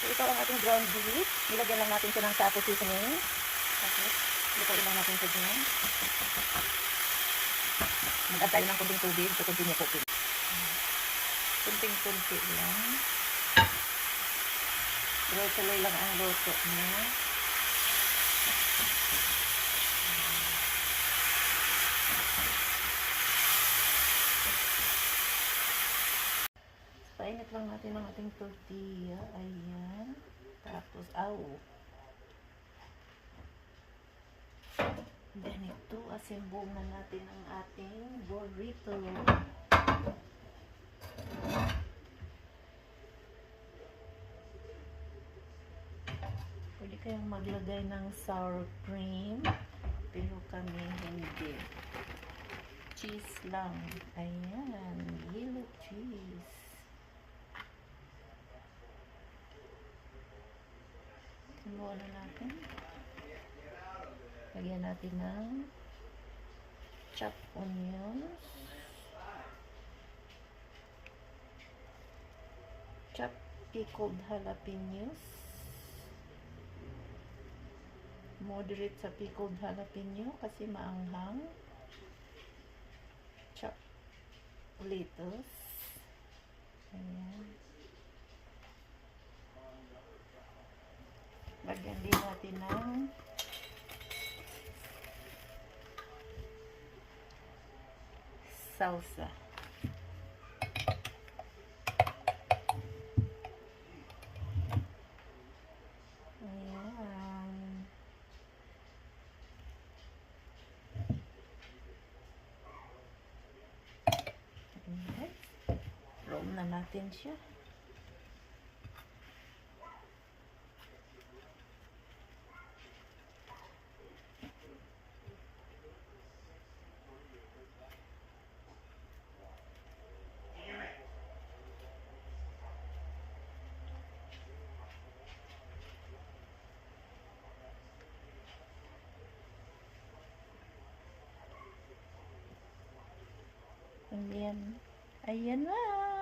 So, ito ang ating ground beef. Nilagyan lang natin siya ng sapo seasoning. Tapos, lutuin lang natin siya dyan. Mag-add tayo ng kunting tubig. So, continue cooking. Kunting-kunti lang. Tuloy-tuloy lang ang luto niya. Painit lang natin ang ating tortilla. Ayan. Tapos, ganito, asimbong na natin ang ating burrito. Pwede kayong maglagay ng sour cream, pero kami hindi. Cheese lang. Ayan, yellow cheese. Simulan na natin. Lagyan natin ng chopped onions, chopped pickled jalapenos, moderate sa pickled jalapeno kasi maanghang, chopped lettuce, ayan. Lagyan din natin ng salsa. Ayan. Okay. Roll na natin siya. Ayan. Ayan na.